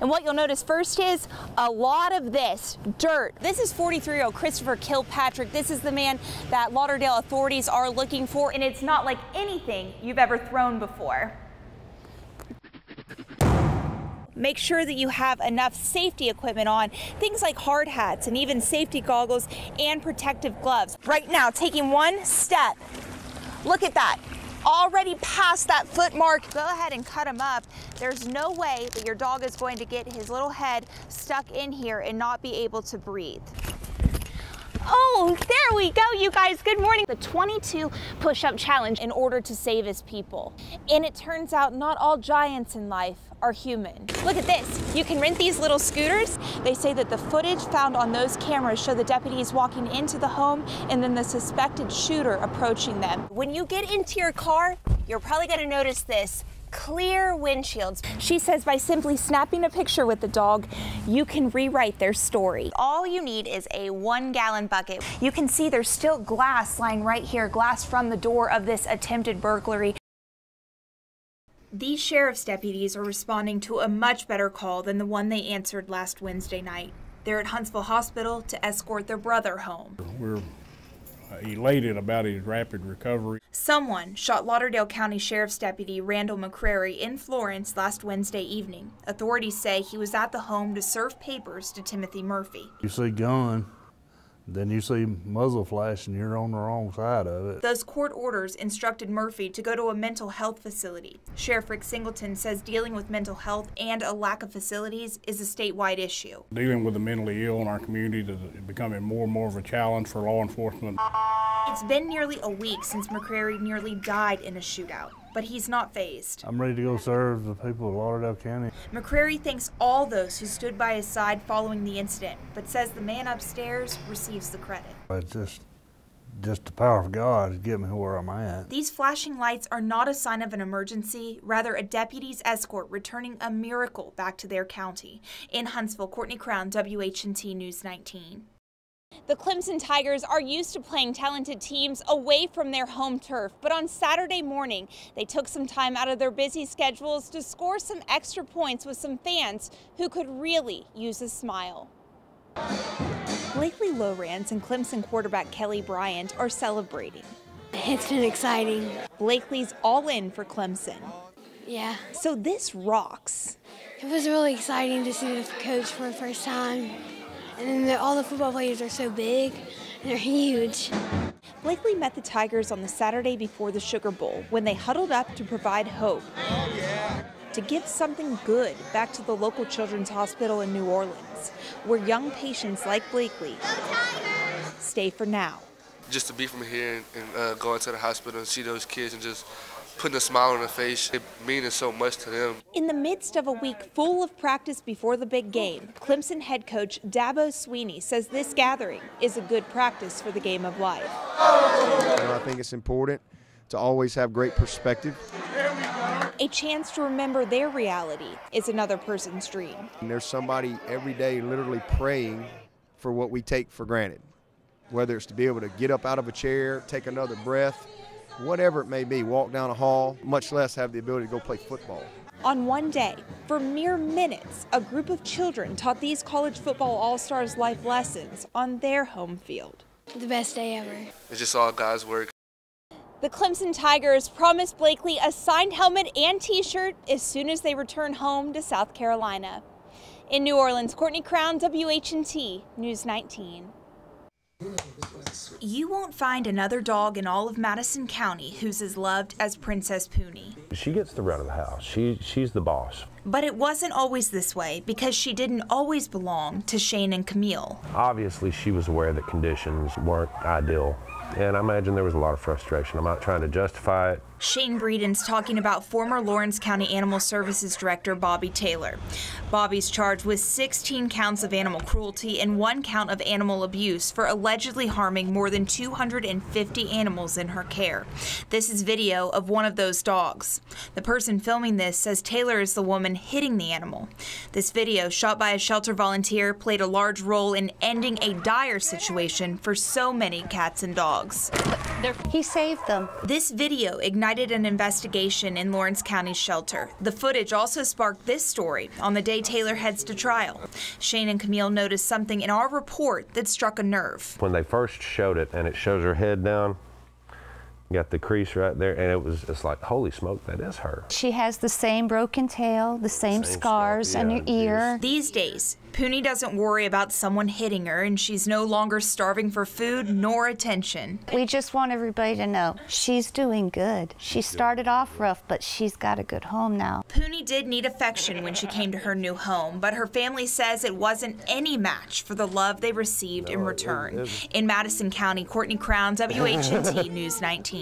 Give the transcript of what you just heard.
And what you'll notice first is a lot of this dirt. This is 43-year-old Christopher Kilpatrick. This is the man that Lauderdale authorities are looking for, and it's not like anything you've ever thrown before. Make sure that you have enough safety equipment on, things like hard hats and even safety goggles and protective gloves. Right now, taking one step, look at that. Already past that foot mark. Go ahead and cut him up. There's no way that your dog is going to get his little head stuck in here and not be able to breathe. Oh, there we go, you guys. Good morning. The 22 push-up challenge in order to save his people. And it turns out not all giants in life are human. Look at this. You can rent these little scooters. They say that the footage found on those cameras show the deputies walking into the home and then the suspected shooter approaching them. When you get into your car, you're probably gonna notice this. Clear windshields. She says by simply snapping a picture with the dog, you can rewrite their story. All you need is a 1-gallon bucket. You can see there's still glass lying right here, glass from the door of this attempted burglary. These sheriff's deputies are responding to a much better call than the one they answered last Wednesday night. They're at Huntsville Hospital to escort their brother home. We're elated about his rapid recovery. Someone shot Lauderdale County Sheriff's Deputy Randall McCrary in Florence last Wednesday evening. Authorities say he was at the home to serve papers to Timothy Murphy. You see gun, then you see muzzle flash, and you're on the wrong side of it. Those court orders instructed Murphy to go to a mental health facility. Sheriff Rick Singleton says dealing with mental health and a lack of facilities is a statewide issue. Dealing with the mentally ill in our community is becoming more and more of a challenge for law enforcement. It's been nearly a week since McCrary nearly died in a shootout, but he's not fazed. I'm ready to go serve the people of Lauderdale County. McCrary thanks all those who stood by his side following the incident, but says the man upstairs receives the credit. It's just the power of God to get me where I'm at. These flashing lights are not a sign of an emergency, rather a deputy's escort returning a miracle back to their county. In Huntsville, Courtney Crown, WHNT News 19. The Clemson Tigers are used to playing talented teams away from their home turf, but on Saturday morning, they took some time out of their busy schedules to score some extra points with some fans who could really use a smile. Blakely Lowrance and Clemson quarterback Kelly Bryant are celebrating. It's been exciting. Blakely's all in for Clemson. Yeah. So this rocks. It was really exciting to see the coach for the first time. And then all the football players are so big, and they're huge. Blakely met the Tigers on the Saturday before the Sugar Bowl when they huddled up to provide hope. To give something good back to the local children's hospital in New Orleans, where young patients like Blakely stay for now. Just to be from here and go into the hospital and see those kids and just putting a smile on their face, it means so much to them. In the midst of a week full of practice before the big game, Clemson head coach Dabo Sweeney says this gathering is a good practice for the game of life. I think it's important to always have great perspective. A chance to remember their reality is another person's dream. And there's somebody every day literally praying for what we take for granted, whether it's to be able to get up out of a chair, take another breath, whatever it may be, walk down a hall, much less have the ability to go play football. On one day, for mere minutes, a group of children taught these college football all-stars life lessons on their home field. The best day ever. It's just all God's work. The Clemson Tigers promised Blakely a signed helmet and t-shirt as soon as they return home to South Carolina. In New Orleans, Courtney Crown, WHNT News 19. You won't find another dog in all of Madison County who's as loved as Princess Poonie. She gets the run of the house. She's the boss. But it wasn't always this way because she didn't always belong to Shane and Camille. Obviously, she was aware that conditions weren't ideal, and I imagine there was a lot of frustration. I'm not trying to justify it. Shane Breeden's talking about former Lawrence County Animal Services Director Bobby Taylor. Bobby's charged with 16 counts of animal cruelty and 1 count of animal abuse for allegedly harming more than 250 animals in her care. This is video of one of those dogs. The person filming this says Taylor is the woman hitting the animal. This video, shot by a shelter volunteer, played a large role in ending a dire situation for so many cats and dogs. He saved them. This video ignited an investigation in Lawrence County's shelter. The footage also sparked this story on the day Taylor heads to trial. Shane and Camille noticed something in our report that struck a nerve. When they first showed it, and it shows her head down, got the crease right there, and it's like, holy smoke, that is her. She has the same broken tail, the same scars on her ear. These days, Puni doesn't worry about someone hitting her, and she's no longer starving for food nor attention. We just want everybody to know she's doing good. She started off rough, but she's got a good home now. Puni did need affection when she came to her new home, but her family says it wasn't any match for the love they received in return. In Madison County, Courtney Crown, WHNT News 19.